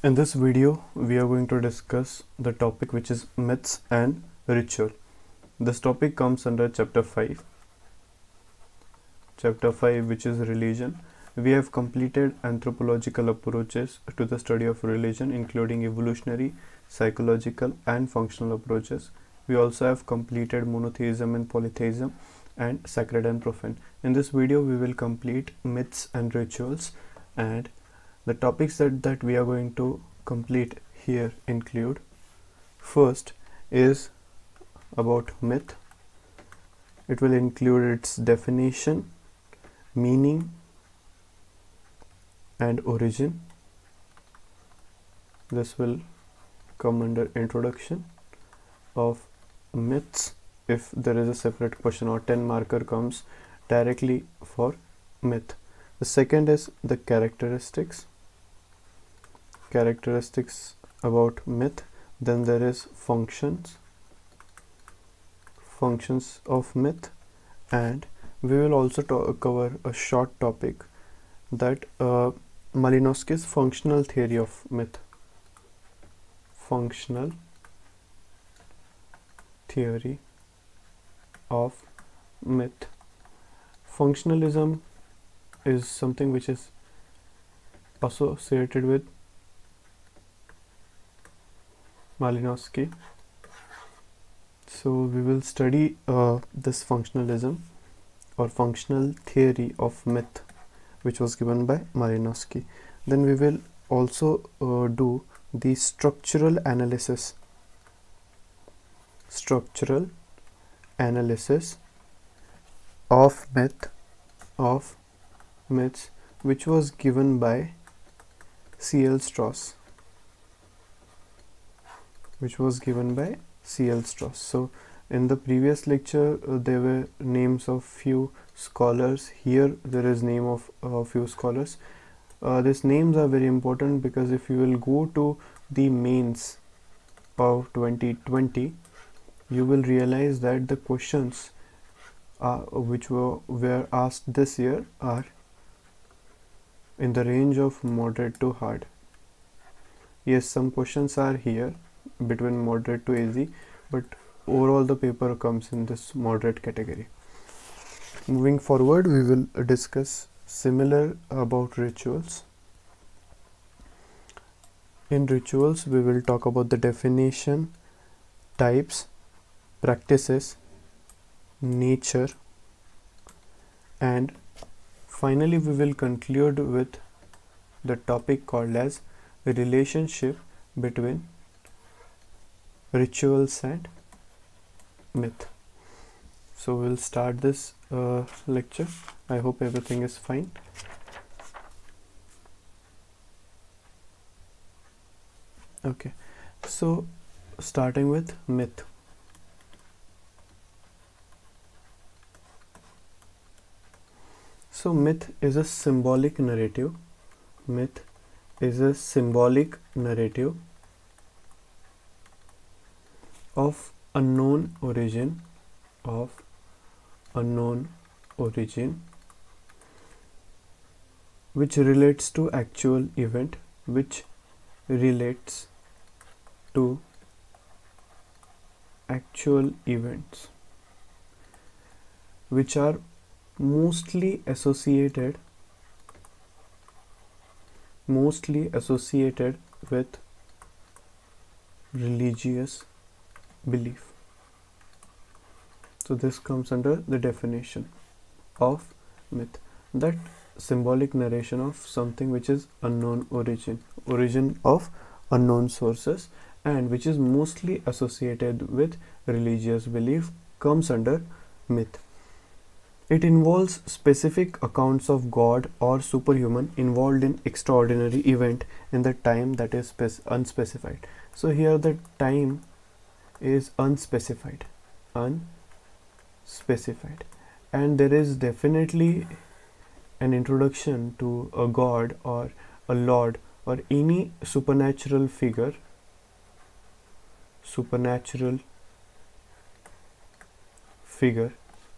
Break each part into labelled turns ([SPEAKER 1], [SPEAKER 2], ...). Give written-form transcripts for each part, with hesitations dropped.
[SPEAKER 1] In this video, we are going to discuss the topic which is myths and ritual. This topic comes under chapter 5. Chapter 5, which is religion. We have completed anthropological approaches to the study of religion, including evolutionary, psychological, and functional approaches. We also have completed monotheism and polytheism and sacred and profane. In this video, we will complete myths and rituals, and the topics that we are going to complete here include: first is about myth. It will include its definition, meaning, and origin. This will come under introduction of myths. If there is a separate question or 10 marker comes directly for myth. The second is the characteristics about myth. Then there is functions of myth, and we will also cover a short topic, that Malinowski's functional theory of myth. Functional theory of myth. Functionalism is something which is associated with Malinowski. So we will study this functionalism or functional theory of myth, which was given by Malinowski. Then we will also do the structural analysis of myths, which was given by C.L. Strauss. So in the previous lecture there were names of few scholars. Here there is name of few scholars. These names are very important because if you will go to the mains of 2020, you will realize that the questions which were asked this year are in the range of moderate to hard. Yes, some questions are here between moderate to easy, but overall the paper comes in this moderate category. Moving forward, we will discuss similar about rituals. In rituals, we will talk about the definition, types, practices, nature, and finally we will conclude with the topic called as the relationship between rituals and myth. So we'll start this lecture. I hope everything is fine. Okay, so starting with myth. So myth is a symbolic narrative. Myth is a symbolic narrative of unknown origin, which relates to actual event, which relates to actual events, which are mostly associated with religious belief. So this comes under the definition of myth, that symbolic narration of something which is unknown origin of unknown sources, and which is mostly associated with religious belief, comes under myth. It involves specific accounts of God or superhuman involved in extraordinary event in the time that is unspecified. So here the time is unspecified, and there is definitely an introduction to a god or a lord or any supernatural figure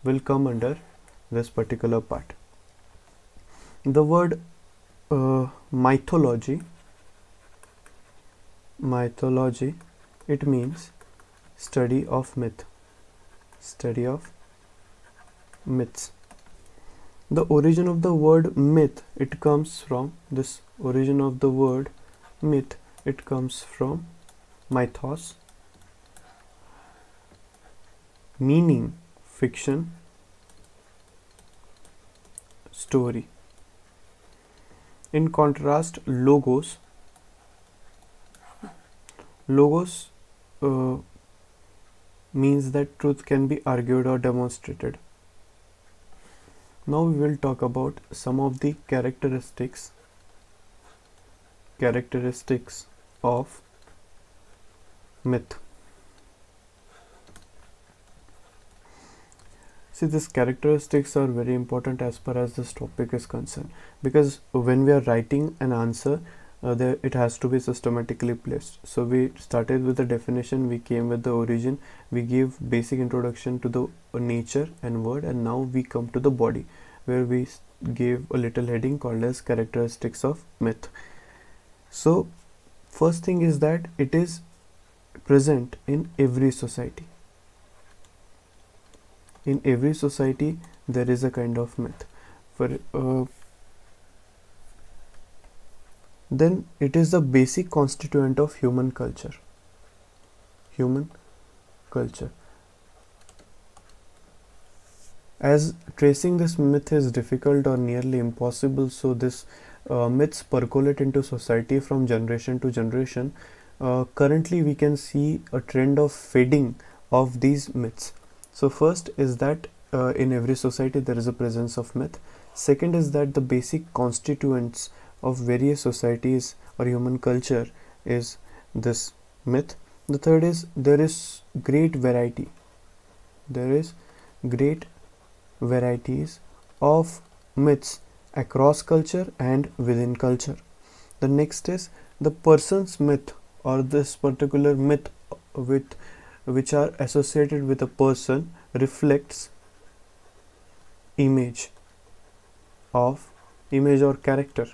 [SPEAKER 1] will come under this particular part. The word mythology mythology, it means study of myth, study of myths. The origin of the word myth, it comes from this origin of the word myth, it comes from mythos, meaning fiction, story. In contrast, logos means that truth can be argued or demonstrated. Now we will talk about some of the characteristics of myth. See, these characteristics are very important as far as this topic is concerned, because when we are writing an answer, it has to be systematically placed. So we started with the definition, we came with the origin, we gave basic introduction to the nature and word, and now we come to the body, where we gave a little heading called as characteristics of myth. So first thing is that it is present in every society. In every society there is a kind of myth. Then it is the basic constituent of human culture. As tracing this myth is difficult or nearly impossible, so this myths percolate into society from generation to generation. Currently we can see a trend of fading of these myths. So first is that in every society there is a presence of myth. Second is that the basic constituents of various societies or human culture is this myth. The third is there is great variety. There is great varieties of myths across culture and within culture. The next is the person's myth, or this particular myth which are associated with a person reflects image or character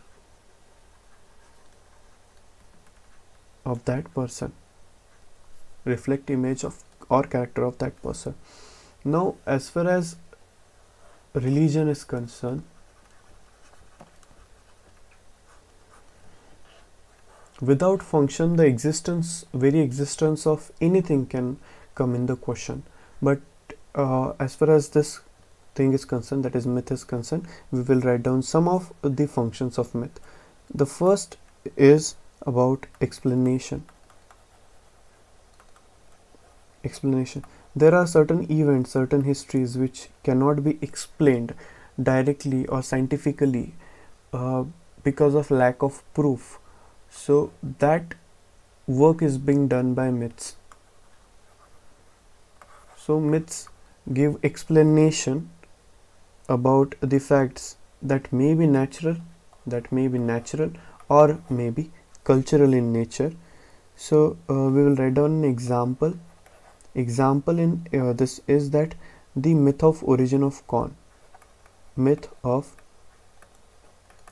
[SPEAKER 1] of that person, reflect image of or character of that person. Now as far as religion is concerned, without function the very existence of anything can come in the question. But as far as this thing is concerned, that is myth is concerned, we will write down some of the functions of myth. The first is about explanation. There are certain events, certain histories which cannot be explained directly or scientifically because of lack of proof. So that work is being done by myths. So myths give explanation about the facts that may be natural, or may be cultural in nature. So we will write down an example. Example in this is that the myth of origin of corn. Myth of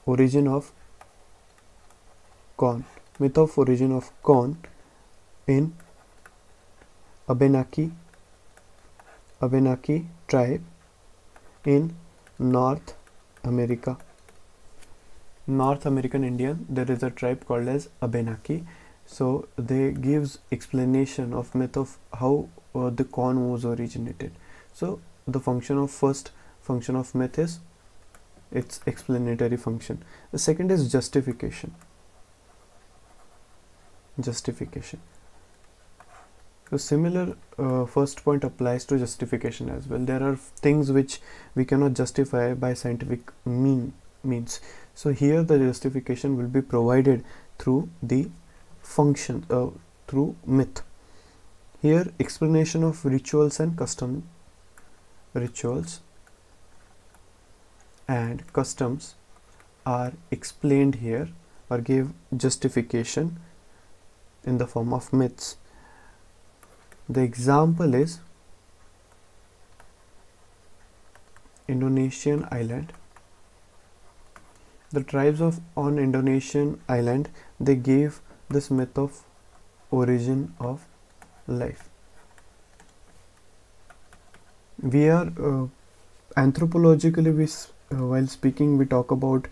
[SPEAKER 1] origin of corn. Myth of origin of corn in Abenaki tribe in North American Indian. There is a tribe called as Abenaki. So they gives explanation of myth of how the corn was originated. So the first function of myth is its explanatory function. The second is justification. So similar first point applies to justification as well. There are things which we cannot justify by scientific means. So here the justification will be provided through the function, through myth. Here explanation of rituals and customs are explained here, or give justification in the form of myths. The example is Indonesian island. The tribes on Indonesian island, they gave this myth of origin of life. We are anthropologically, while speaking, we talk about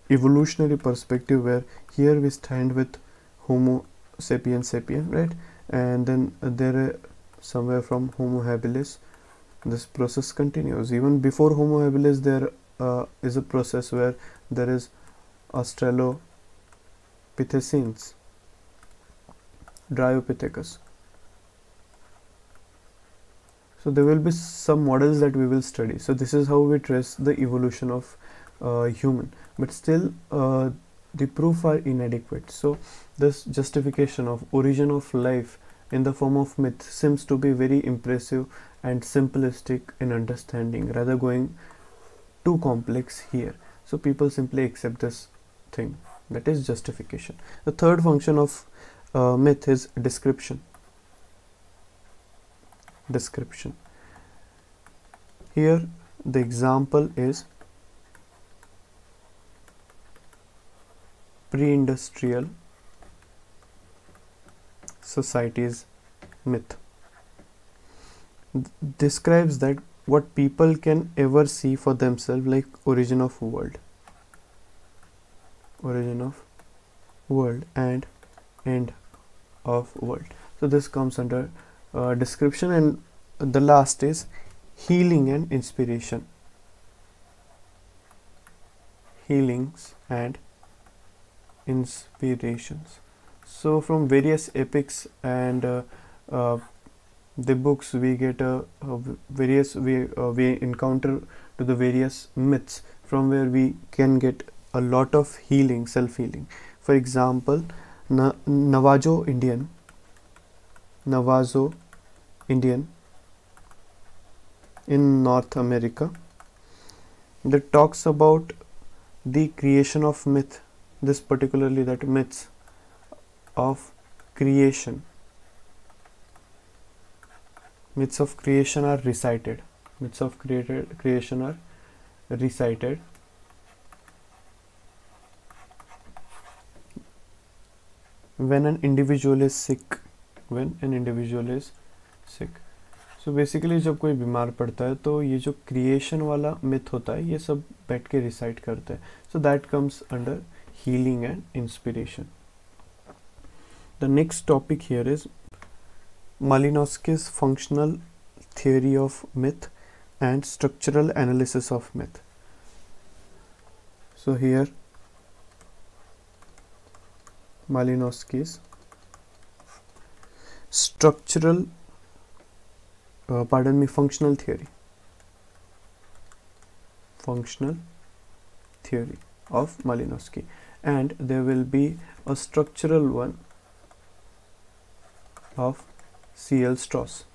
[SPEAKER 1] evolutionary perspective, where here we stand with Homo sapiens sapien, right? And then there are somewhere from Homo habilis. This process continues. Even before Homo habilis, there is a process where there is Australopithecines, Dryopithecus. So there will be some models that we will study. So this is how we trace the evolution of human, but still the proof are inadequate. So this justification of origin of life in the form of myth seems to be very impressive and simplistic in understanding, rather going too complex here. So people simply accept this thing, that is justification. The third function of myth is description. Here the example is pre-industrial society's myth. Describes that what people can ever see for themselves, like origin of world and end of world. So this comes under description. And the last is healing and inspiration. Healings and inspirations. So from various epics and the books, we get we encounter to the various myths, from where we can get a lot of healing, self-healing. For example, Navajo Indian in North America, that talks about the creation of myth. This particularly, that myths of creation are recited. Myths of creation are recited when an individual is sick. So basically जब कोई बीमार पड़ता है, तो ये जो creation वाला myth होता है, ये सब बैठ के रिसाइट करते हैं. So that comes under healing and inspiration. The next topic here is Malinowski's functional theory of myth and structural analysis of myth. So here Malinowski's functional theory of Malinowski, and there will be a structural one of C.L. Strauss.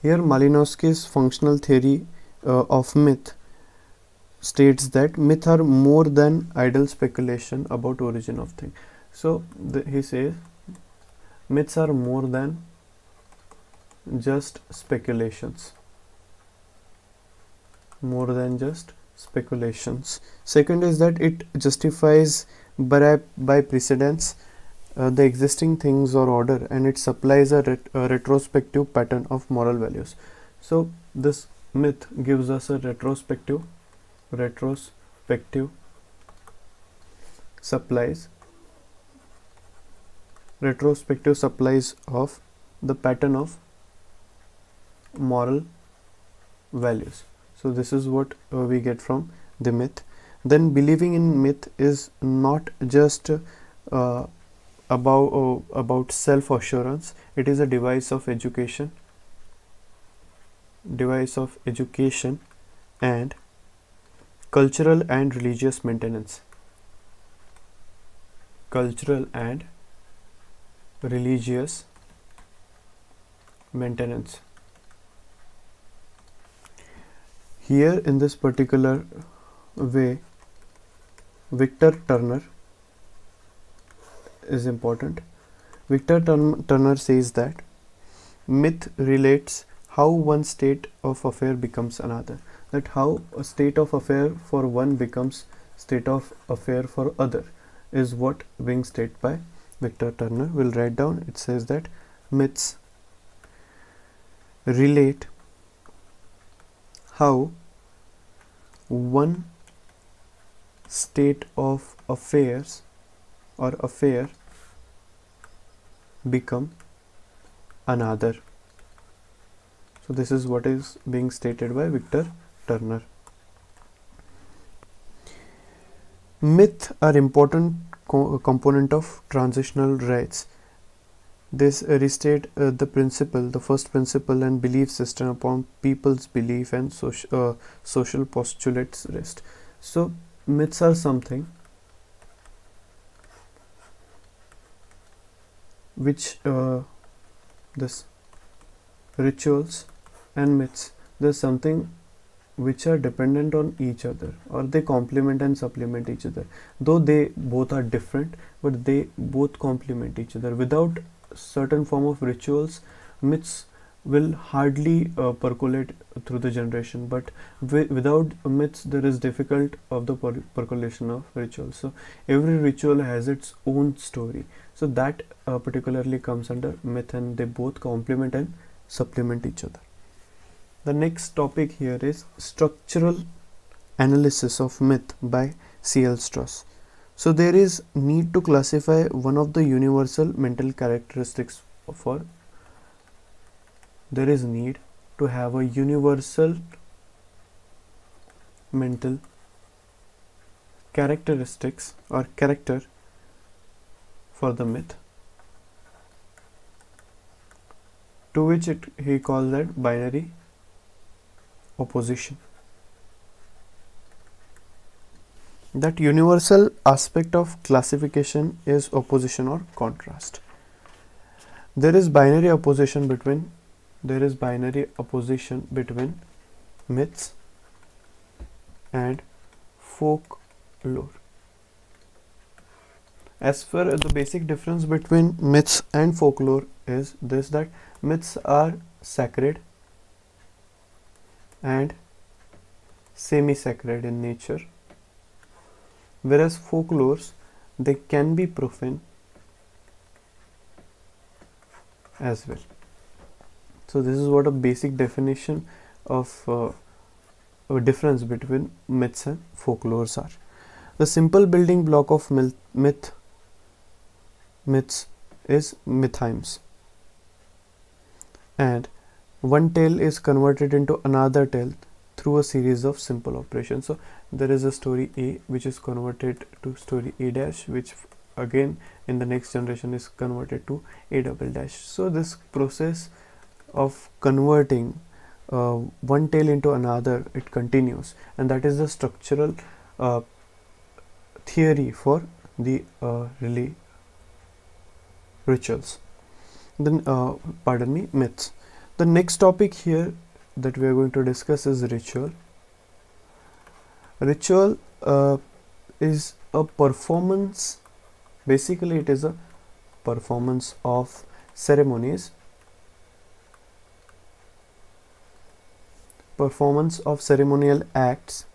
[SPEAKER 1] Here Malinowski's functional theory of myth states that myths are more than idle speculation about origin of thing. So he says myths are more than just speculations. Second is that it justifies by precedence the existing things or order, and it supplies a retrospective pattern of moral values. So this myth gives us a retrospective supplies of the pattern of moral values. So this is what we get from the myth. Then believing in myth is not just about self-assurance. It is a device of education and cultural and religious maintenance. Here in this particular way, Victor Turner is important. Victor Turner says that myth relates how one state of affair becomes another, that how a state of affair for one becomes state of affair for other, is what being stated by Victor Turner. Will write down. It says that myths relate how one state of affairs or affair become another. So this is what is being stated by Victor Turner. Myth are important component of transitional rights. This restate the principle, the first principle and belief system upon people's belief and social postulates rest. So myths are something which this rituals and myths, there's something which are dependent on each other, or they complement and supplement each other, though they both are different, but they both complement each other. Without certain form of rituals, myths will hardly percolate through the generation, but without myths there is difficult of the percolation of rituals. So every ritual has its own story, so that particularly comes under myth, and they both complement and supplement each other. The next topic here is structural analysis of myth by C.L. Strauss. So there is need to classify one of the universal mental characteristics for, there is need to have a universal mental characteristics or character for the myth, to which he calls that binary opposition. That universal aspect of classification is opposition or contrast. There is binary opposition between myths and folklore. As for the basic difference between myths and folklore is this, that myths are sacred and semi-sacred in nature, whereas folklores, they can be profane as well. So this is what a basic definition of a difference between myths and folklores are. The simple building block of myths is mythymes, and one tale is converted into another tale through a series of simple operations. So there is a story A which is converted to story A dash, which again in the next generation is converted to A double dash. So this process of converting one tale into another, it continues, and that is the structural theory for the rituals. Then myths. The next topic here that we are going to discuss is ritual. Ritual is a performance. Basically, it is a performance of ceremonies, performance of ceremonial acts,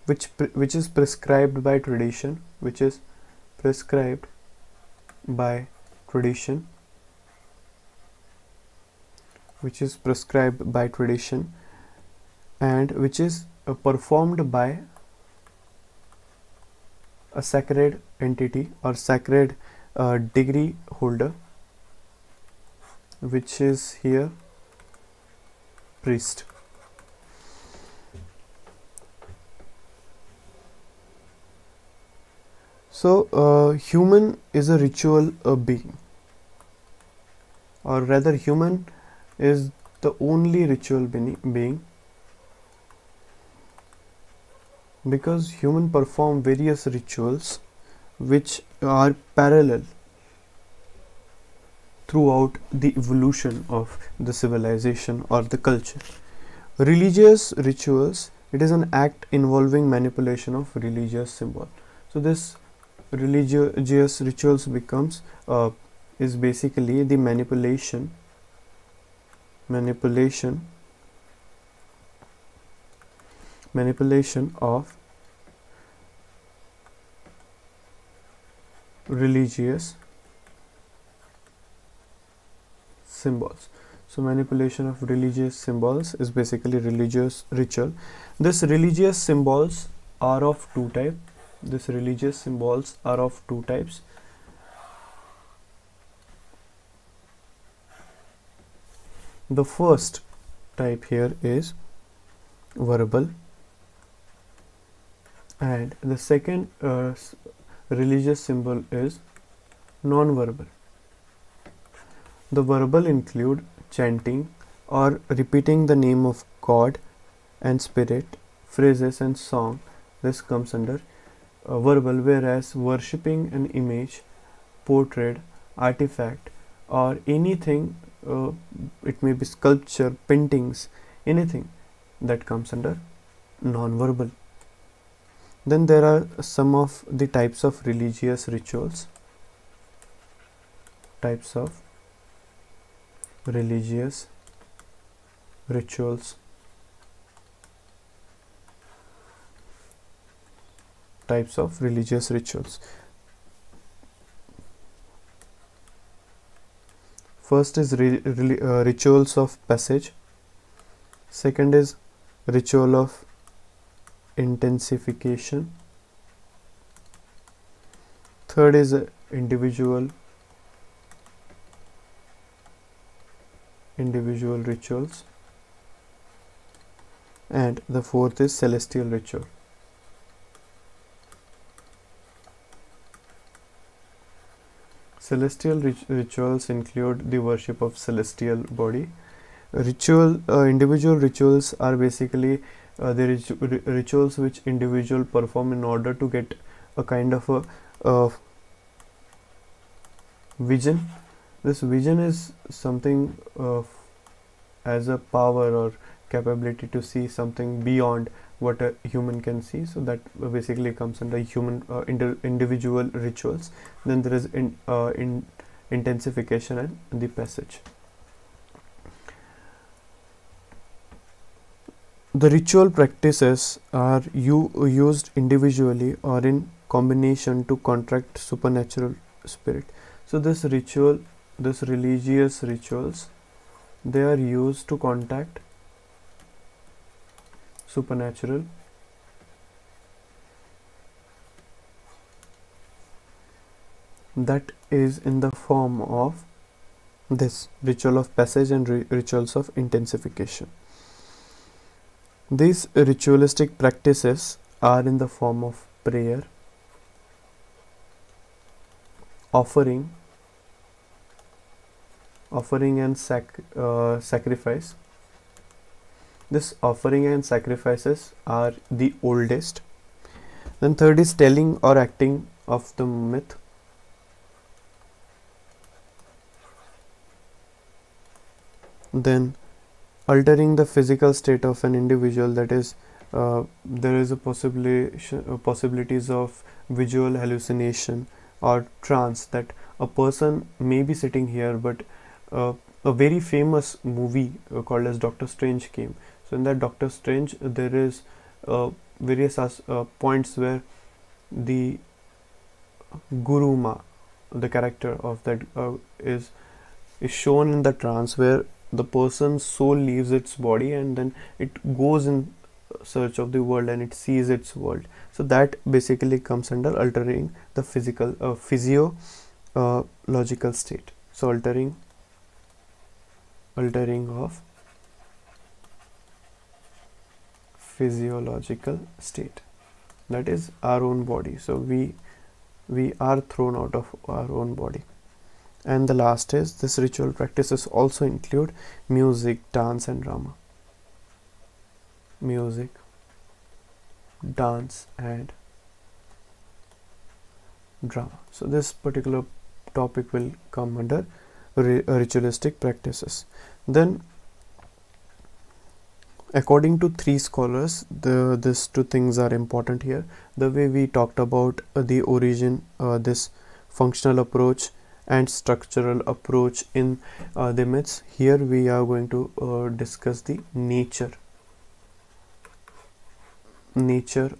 [SPEAKER 1] which is prescribed by tradition, and which is performed by a sacred entity or sacred degree holder, which is here priest. So human is a ritual being, or rather human is the only ritual being, because human perform various rituals which are parallel throughout the evolution of the civilization or the culture. Religious rituals, it is an act involving manipulation of religious symbol. So this religious rituals becomes is basically the manipulation manipulation of religious symbols. So manipulation of religious symbols is basically religious ritual. This religious symbols are of two types. The first type here is verbal, and the second religious symbol is non-verbal. The verbal include chanting or repeating the name of God and spirit, phrases and song. This comes under verbal, whereas worshipping an image, portrait, artifact, or anything, it may be sculpture, paintings, anything, that comes under non-verbal. Then there are some of the types of religious rituals. Types of religious rituals. First is rituals of passage. Second is ritual of intensification. Third is individual rituals, and the fourth is celestial ritual. Celestial rituals include the worship of celestial body. Individual rituals are basically the rituals which individual perform in order to get a kind of a vision. This vision is something as a power or capability to see something beyond what a human can see. So that basically comes under human individual rituals. Then there is intensification and the passage. The ritual practices are used individually or in combination to contract supernatural spirit. So this religious rituals, they are used to contact supernatural that is in the form of this ritual of passage and rituals of intensification. These ritualistic practices are in the form of prayer, offering and sacrifice. This offering and sacrifices are the oldest. Then third is telling or acting of the myth. Then altering the physical state of an individual, that is there is a possibilities of visual hallucination or trance, that a person may be sitting here, but a very famous movie called as Doctor Strange came. So in that Doctor Strange, there is various points where the Guruma, the character of that is shown in the trance, where the person's soul leaves its body and then it goes in search of the world and it sees its world. So that basically comes under altering the physical physiological state. So altering of physiological state, that is our own body. So we are thrown out of our own body. And the last is, this ritual practices also include music, dance and drama. Music, dance and drama. So this particular topic will come under ritualistic practices. Then according to three scholars, these two things are important here. The way we talked about the origin, this functional approach and structural approach in the myths. Here we are going to discuss the nature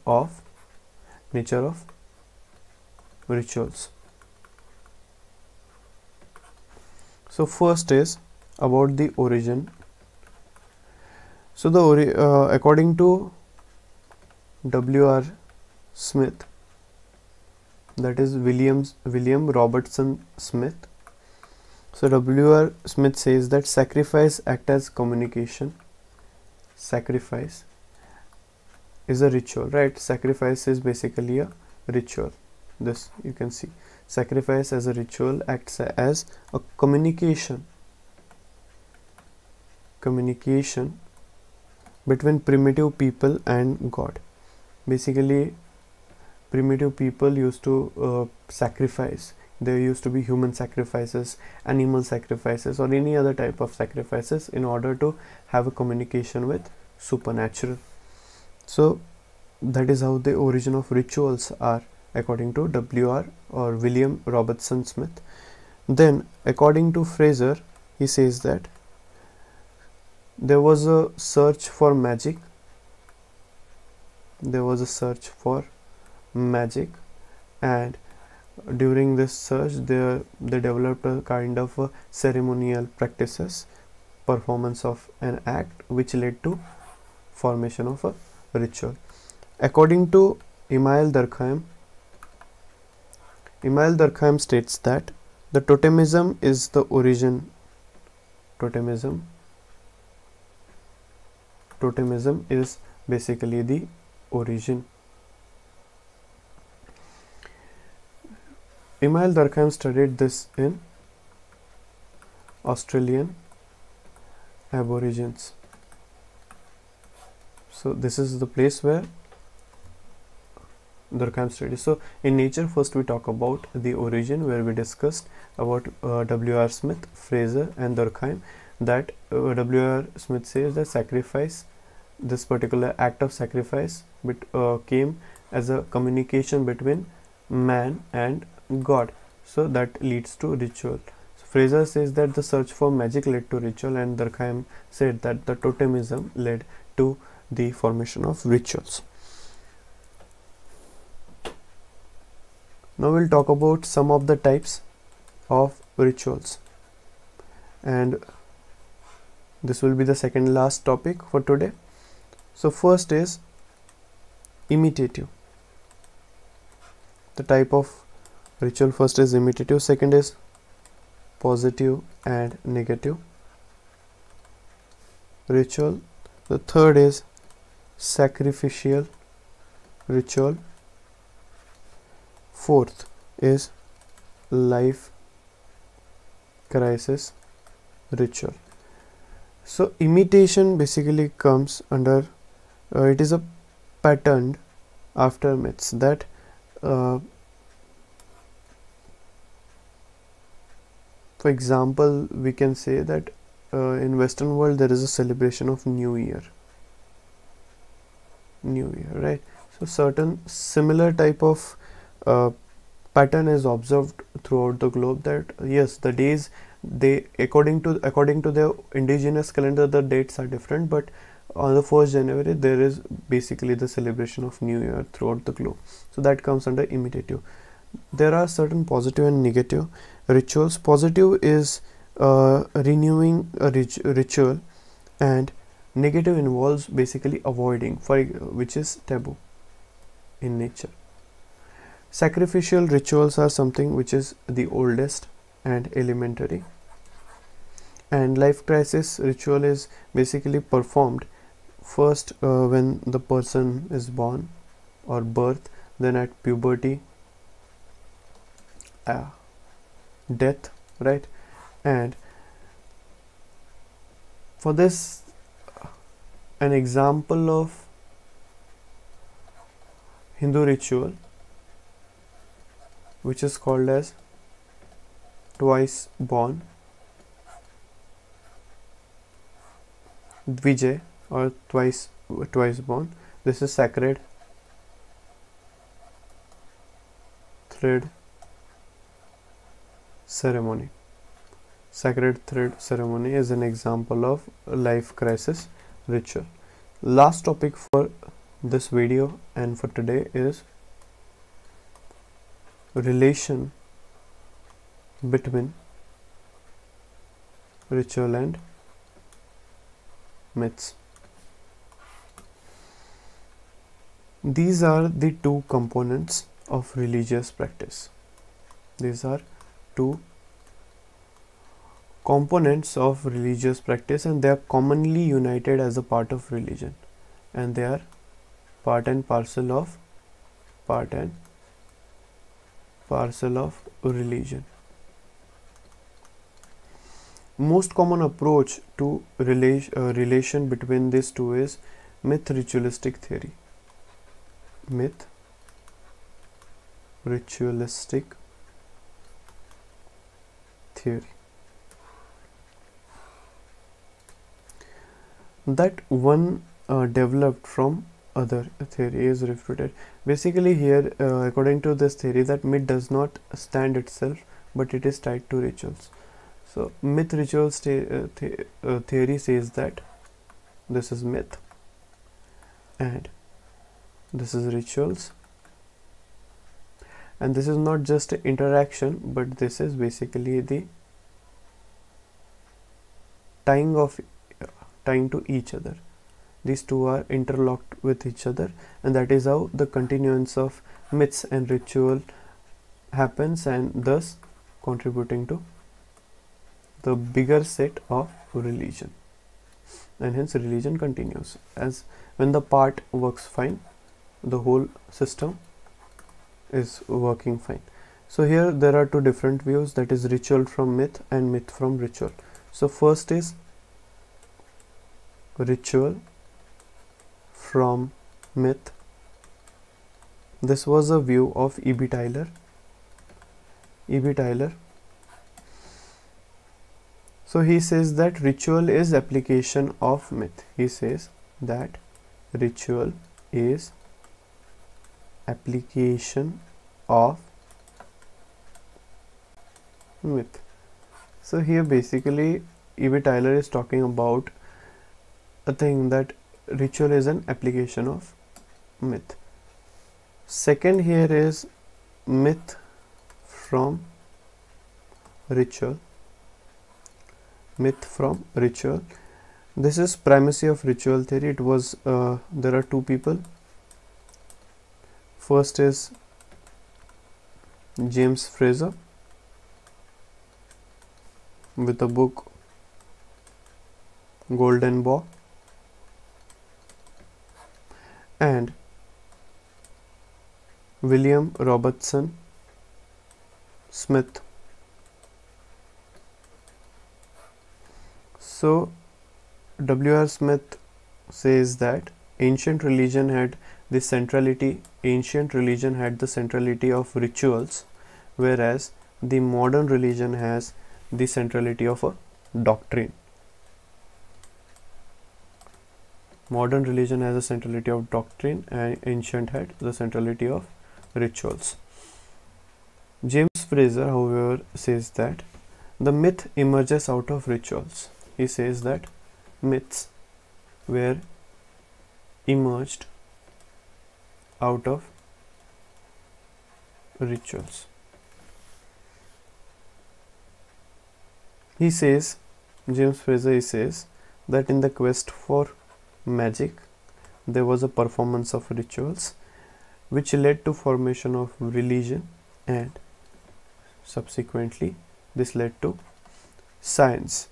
[SPEAKER 1] of rituals. So first is about the origin. So according to W.R. Smith, that is William Robertson Smith. So W.R. Smith says that sacrifice acts as communication. Sacrifice is a ritual, right? Sacrifice is basically a ritual. This you can see. Sacrifice as a ritual acts as a communication between primitive people and God. Basically, primitive people used to sacrifice. There used to be human sacrifices, animal sacrifices, or any other type of sacrifices in order to have a communication with supernatural. So that is how the origin of rituals are, according to W.R. or William Robertson Smith. Then according to Fraser, he says that there was a search for magic. And during this search they developed a kind of ceremonial practices, performance of an act, which led to formation of a ritual. According to Emile Durkheim states that the totemism is the origin. Totemism is basically the origin. Emile Durkheim studied this in Australian Aborigines. So this is the place where Durkheim studied. So in nature, first we talk about the origin, where we discussed about W.R. Smith, Fraser and Durkheim, that W.R. Smith says that sacrifice, this particular act of sacrifice came as a communication between man and God. So that leads to ritual. So Fraser says that the search for magic led to ritual, and Durkheim said that the totemism led to the formation of rituals. Now we'll talk about some of the types of rituals, and this will be the second last topic for today. So first is imitative. The type of ritual first is imitative, second is positive and negative ritual, the third is sacrificial ritual, fourth is life crisis ritual. So imitation basically comes under it is a patterned after myths that for example, we can say that in Western world there is a celebration of New Year, right? So certain similar type of pattern is observed throughout the globe, that yes, the days, they according to their indigenous calendar, the dates are different, but on the 1st January there is basically the celebration of New Year throughout the globe. So that comes under imitative. There are certain positive and negative rituals. Positive is renewing a ritual, and negative involves basically avoiding, which is taboo in nature. Sacrificial rituals are something which is the oldest and elementary, and life crisis ritual is basically performed first when the person is born or birth, then at puberty, death, right? And for this, an example of Hindu ritual which is called as twice born, Dvijay, or twice born. This is sacred thread ceremony. Sacred thread ceremony is an example of life crisis ritual. Last topic for this video and for today is relation between ritual and myths. These are the two components of religious practice. These are two components of religious practice, and they are commonly united as a part of religion, and they are part and parcel of religion. Most common approach to relation between these two is myth ritualistic theory. Myth ritualistic theory. That one developed from other theory is refuted. Basically here, according to this theory, that myth does not stand itself, but it is tied to rituals. So myth ritual theory says that this is myth and this is rituals, and this is not just interaction, but this is basically the tying to each other. These two are interlocked with each other, and that is how the continuance of myths and ritual happens, and thus contributing to the bigger set of religion, and hence religion continues. As when the part works fine, the whole system is working fine. So here there are two different views, that is ritual from myth and myth from ritual. So first is ritual from myth. This was a view of E.B. Tylor. So he says that ritual is application of myth. He says that ritual is application of myth. So here basically E.B. Tylor is talking about a thing that ritual is an application of myth. Second here is myth from ritual. Myth from ritual. This is primacy of ritual theory. It was there are two people. First is James Frazer with the book Golden Bough, and William Robertson Smith. So W.R. Smith says that ancient religion had the centrality of rituals, whereas the modern religion has the centrality of a doctrine. Modern religion has a centrality of doctrine, and ancient had the centrality of rituals. James Frazer, however, says that the myth emerges out of rituals. He says that myths were emerged out of rituals. He says, James Frazer, he says that in the quest for magic there was a performance of rituals which led to formation of religion, and subsequently this led to science.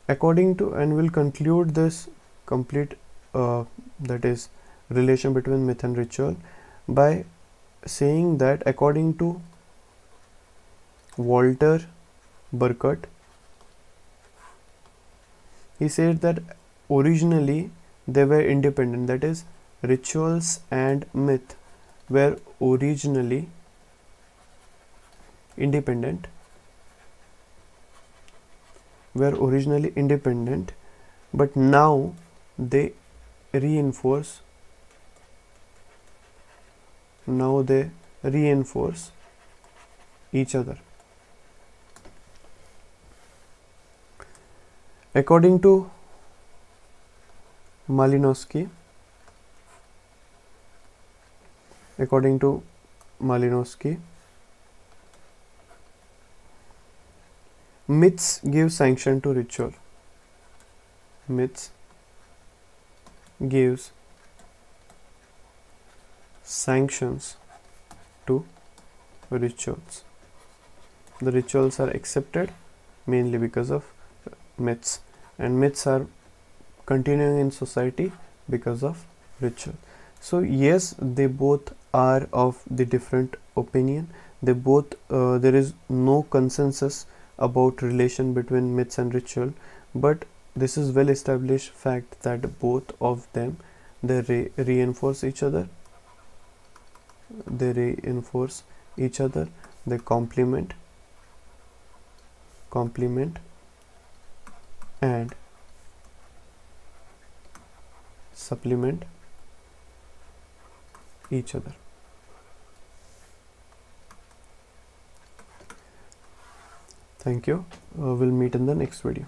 [SPEAKER 1] According to, and we'll conclude this complete that is relation between myth and ritual by saying that according to Walter Burkert, he said that originally they were independent, that is rituals and myth were originally independent, but now they reinforce now they reinforce each other. According to Malinowski, myths give sanction to ritual. Myths gives sanctions to rituals. The rituals are accepted mainly because of myths, and myths are continuing in society because of ritual. So yes, they both are of the different opinion. They both there is no consensus about relation between myths and ritual, but this is well established fact that both of them, they reinforce each other, they complement and supplement each other. Thank you. We'll meet in the next video.